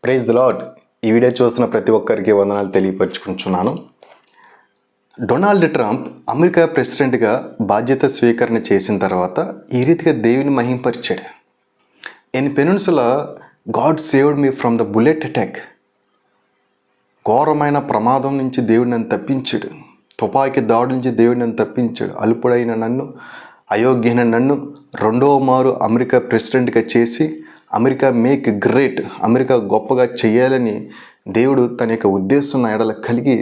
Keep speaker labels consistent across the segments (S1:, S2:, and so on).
S1: Praise the Lord. ఈ video చూస్తున్న ప్రతి ఒక్కరికి వందనాలు తెలియపరుచుకుంటున్నాను. డొనాల్డ్ ట్రంప్ అమెరికా ప్రెసిడెంట్గా బాధ్యత స్వీకరణ చేసిన తర్వాత ఈ రీతిగా దేవుని మహింపరిచాడు. In peninsula God saved me from the bullet attack. ఘోరమైన ప్రమాదం నుంచి దేవుడు నన్ను తప్పించాడు. తుపాకీ దాడి నుంచి దేవుడు నన్ను తప్పించాడు. అల్పుడైన నన్ను, అయోగ్యమైన నన్ను రెండవ మారు అమెరికా ప్రెసిడెంట్గా చేసి అమెరికా మేక్ గ్రేట్, అమెరికా గొప్పగా చేయాలని దేవుడు తన యొక్క ఉద్దేశం నా ఎడల కలిగి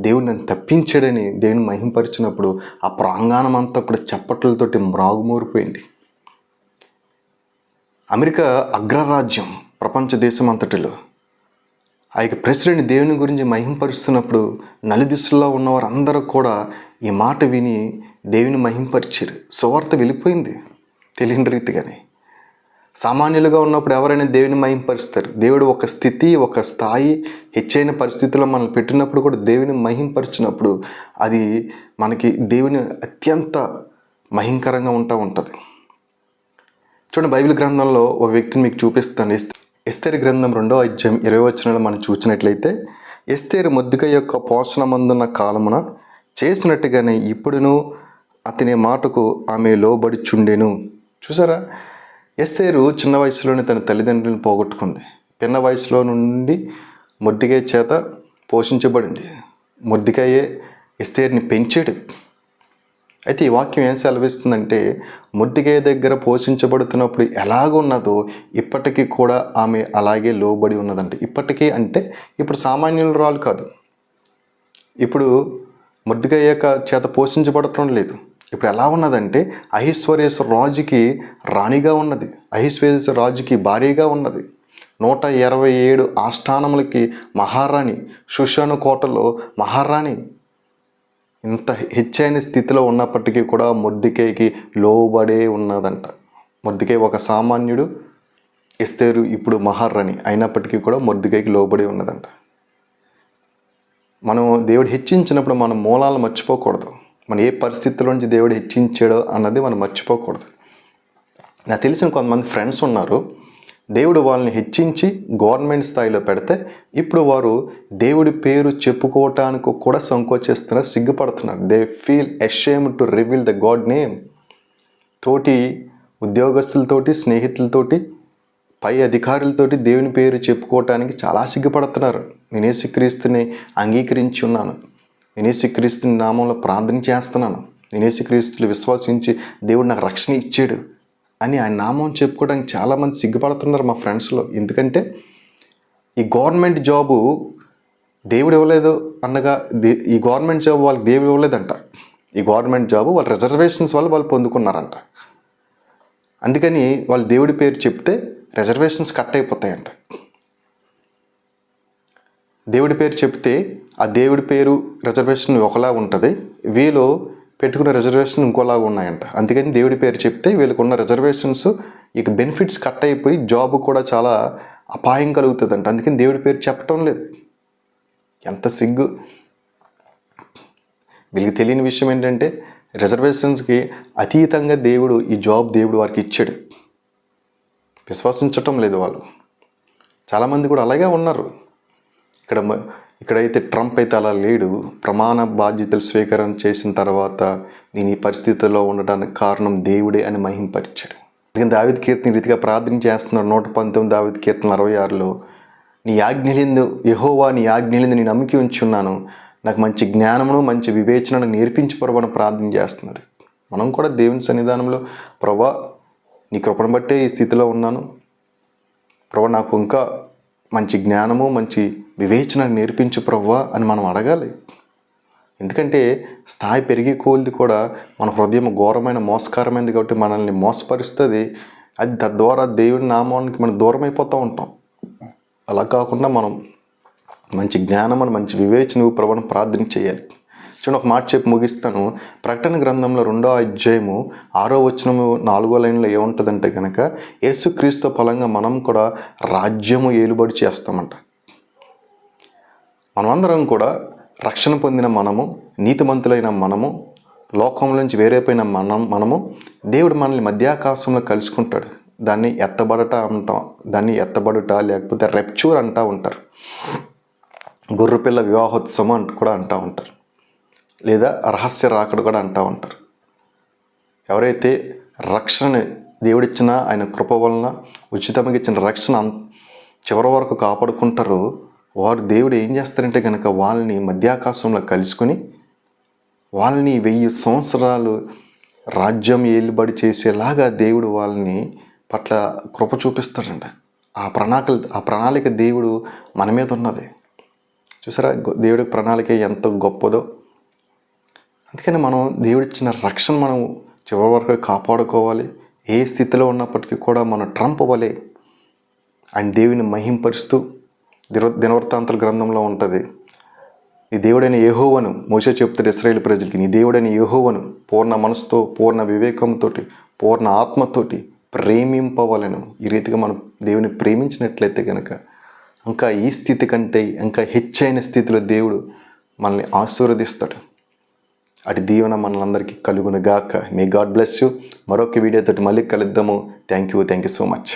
S1: దేవుడు నన్ను తప్పించాడని దేవుని మహింపరిచినప్పుడు ఆ ప్రాంగణం అంతా కూడా చప్పట్లతోటి మ్రాగుమూరిపోయింది. అమెరికా అగ్రరాజ్యం ప్రపంచ దేశం అంతటిలో. ఆ యొక్క ప్రెసిడెంట్ దేవుని గురించి మహింపరుస్తున్నప్పుడు నలుదిశల్లో ఉన్నవారు అందరూ కూడా ఈ మాట విని దేవుని మహింపరిచారు. సువార్త వెళ్ళిపోయింది తెలియని రీతిగానే. సామాన్యులుగా ఉన్నప్పుడు ఎవరైనా దేవుని మహింపరుస్తారు. దేవుడు ఒక స్థితి, ఒక స్థాయి, హెచ్చైన పరిస్థితుల్లో మనల్ని పెట్టినప్పుడు కూడా దేవుని మహింపరిచినప్పుడు అది మనకి దేవుని అత్యంత మహింకరంగా ఉంటుంది. చూడండి, బైబిల్ గ్రంథంలో ఒక వ్యక్తిని మీకు చూపిస్తాను. ఎస్తేరు గ్రంథం 2వ అధ్యాయం 20వ వచనంలో మనం చూసినట్లయితే, ఎస్తేరు మొర్దెకై యొక్క పోషణమందున్న కాలమున చేసినట్టుగానే ఇప్పుడును అతని మాటకు ఆమె లోబడిచుండెను. చూసారా, ఎస్తేరు చిన్న వయసులోనే తన తల్లిదండ్రులను పోగొట్టుకుంది. పిన్న వయసులో నుండి మొర్దెకై చేత పోషించబడింది. మొర్దెకైయే ఎస్తేరుని పెంచాడు. అయితే ఈ వాక్యం ఏం సెలవిస్తుందంటే, మొర్దెకై దగ్గర పోషించబడుతున్నప్పుడు ఎలాగున్నదో ఇప్పటికీ కూడా ఆమె అలాగే లోబడి ఉన్నదంట. ఇప్పటికీ అంటే ఇప్పుడు సామాన్యురాలు కాదు. ఇప్పుడు మొర్దెకై యొక్క చేత పోషించబడటం లేదు. ఇప్పుడు ఎలా ఉన్నదంటే అహిస్వేరోషు రాజుకి రాణిగా ఉన్నది, అహిస్వేరోషు రాజుకి భార్యగా ఉన్నది. 127 ఆస్థానములకి మహారాణి, షూషాను కోటలో మహారాణి. ఇంత హెచ్చైన స్థితిలో ఉన్నప్పటికీ కూడా మొర్దెకైకి లోబడే ఉన్నదంట. మొర్దెకై ఒక సామాన్యుడు, ఎస్తేరు ఇప్పుడు మహారాణి అయినప్పటికీ కూడా మొర్దెకైకి లోబడి ఉన్నదంట. మనం దేవుడు హెచ్చించినప్పుడు మన మూలాలు మర్చిపోకూడదు. మన ఏ పరిస్థితుల నుంచి దేవుడు హెచ్చించాడో అన్నది మనం మర్చిపోకూడదు. నాకు తెలిసిన కొంతమంది ఫ్రెండ్స్ ఉన్నారు, దేవుడు వాళ్ళని హెచ్చించి గవర్నమెంట్ స్థాయిలో పెడితే ఇప్పుడు వారు దేవుడి పేరు చెప్పుకోవటానికి కూడా సంకోచిస్తున్నారు, సిగ్గుపడుతున్నారు. They feel ashamed to reveal the God name. తోటి ఉద్యోగస్తులతోటి, స్నేహితులతోటి, పై అధికారులతోటి దేవుని పేరు చెప్పుకోవటానికి చాలా సిగ్గుపడుతున్నారు. నేను యేసుక్రీస్తుని అంగీకరించి ఉన్నాను, నేను యేసుక్రీస్తుని నామంలో ప్రార్థన చేస్తున్నాను, నేను యేసుక్రీస్తుని విశ్వసించి దేవుడు నాకు రక్షణ ఇచ్చాడు అని ఆయన నామం చెప్పుకోవడానికి చాలామంది సిగ్గుపడుతున్నారు మా ఫ్రెండ్స్లో. ఎందుకంటే ఈ గవర్నమెంట్ జాబు దేవుడు ఇవ్వలేదు అనగా ఈ గవర్నమెంట్ జాబ్ వాళ్ళకి దేవుడు ఇవ్వలేదంట. ఈ గవర్నమెంట్ జాబు వాళ్ళ రిజర్వేషన్స్ వల్ల వాళ్ళు పొందుకున్నారంట. అందుకని వాళ్ళు దేవుడి పేరు చెప్తే రిజర్వేషన్స్ కట్ అయిపోతాయంట. దేవుడి పేరు చెప్తే ఆ దేవుడి పేరు రిజర్వేషన్ ఒకలా ఉంటుంది, వీళ్ళు పెట్టుకున్న రిజర్వేషన్ ఇంకోలాగా ఉన్నాయంట. అందుకని దేవుడి పేరు చెప్తే వీళ్ళకున్న రిజర్వేషన్స్ ఇక బెనిఫిట్స్ కట్ అయిపోయి జాబ్ కూడా చాలా అపాయం కలుగుతుందంట. అందుకని దేవుడి పేరు చెప్పటం లేదు. ఎంత సిగ్గు! వీళ్ళకి తెలియని విషయం ఏంటంటే రిజర్వేషన్స్కి అతీతంగా దేవుడు ఈ జాబ్ దేవుడు వారికి ఇచ్చాడు. విశ్వసించటం లేదు వాళ్ళు. చాలామంది కూడా అలాగే ఉన్నారు. ఇక్కడైతే ట్రంప్ అయితే అలా లేడు. ప్రమాణ బాధ్యతలు స్వీకరణ చేసిన తర్వాత నేను ఈ పరిస్థితుల్లో ఉండడానికి కారణం దేవుడే అని మహింపరిచాడు. అందుకని దావీదు కీర్తన రీతిగా ప్రార్థన చేస్తున్నాడు. 119 దావీదు కీర్తన 66లో, నీ ఆజ్ఞలందు యెహోవా, నీ ఆజ్ఞలందు నేను నమ్మిక ఉంచున్నాను, నాకు మంచి జ్ఞానమును మంచి వివేచనను నేర్పించి ప్రభువును ప్రార్థన చేస్తున్నాడు. మనం కూడా దేవుని సన్నిధానంలో, ప్రభువా నీ కృపను బట్టే ఈ స్థితిలో ఉన్నాను, ప్రభువా నాకు ఇంకా మంచి జ్ఞానము మంచి వివేచన నేర్పించు ప్రభువా అని మనం అడగాలి. ఎందుకంటే స్థాయి పెరిగి కోల్ది కూడా మన హృదయం ఘోరమైన మోసకరమైనది కాబట్టి మనల్ని మోసపరుస్తుంది. అది తద్వారా దేవుని నామానికి మనం దూరం అయిపోతూ ఉంటాం. అలా కాకుండా మనం మంచి జ్ఞానం అని మంచి వివేచన ప్రభువును ప్రార్థన చేయాలి. చూడండి, ఒక మాట చెప్పి ముగిస్తాను. ప్రకటన గ్రంథంలో 2వ అధ్యాయము 6వ వచనము 4వ లైన్లో ఏముంటుందంటే కనుక, యేసుక్రీస్తు ఫలంగా మనం కూడా రాజ్యము ఏలుబడి చేస్తామంట. మనమందరం కూడా రక్షణ పొందిన మనము, నీతిమంతులైన మనము, లోకం నుంచి వేరైపోయిన మనము దేవుడు మనల్ని మధ్యాకాశంలో కలుసుకుంటాడు. దాన్ని ఎత్తబడుట లేకపోతే రెప్చూర్ అంటూ ఉంటారు. గొర్రెపిల్ల వివాహోత్సవం కూడా అంటూ ఉంటారు, లేదా రహస్య రాకడ కూడా అంటూ ఉంటారు. ఎవరైతే రక్షణని దేవుడిచ్చిన ఆయన కృప వలన ఉచితంగా ఇచ్చిన రక్షణ చివరి వరకు కాపాడుకుంటారో వారు దేవుడు ఏం చేస్తారంటే కనుక వాళ్ళని మధ్యాకాశంలో కలుసుకొని వాళ్ళని 1000 సంవత్సరాలు రాజ్యం ఏలుబడి చేసేలాగా దేవుడు వాళ్ళని పట్ల కృప చూపిస్తాడండి. ఆ ప్రణాళిక దేవుడు మన మీద ఉన్నది. చూసారా దేవుడి ప్రణాళిక ఎంత గొప్పదో. అందుకని మనం దేవుడిచ్చిన రక్షణ మనం చివరి వరకు కాపాడుకోవాలి. ఏ స్థితిలో ఉన్నప్పటికీ కూడా మనం ట్రంప్ వలె ఆయన దేవుని మహింపరుస్తూ దినవృత్తాంతాల గ్రంథంలో ఉంటుంది, నీ దేవుడైన యెహోవాను మోషే చెప్తాడు ఇశ్రాయేలు ప్రజలకి, నీ దేవుడైన యెహోవాను పూర్ణ మనసుతో, పూర్ణ వివేకంతో, పూర్ణ ఆత్మతోటి ప్రేమింపవలను. ఈ రీతిగా మనం దేవుని ప్రేమించినట్లయితే కనుక ఇంకా ఈ స్థితి కంటే ఇంకా హెచ్చైన స్థితిలో దేవుడు మనల్ని ఆశీర్వదిస్తాడు. అటు దీవెన మనందరికీ కలుగును గాక. May God bless you. మరొక వీడియోతోటి మళ్ళీ కలుద్దాము. Thank you so much.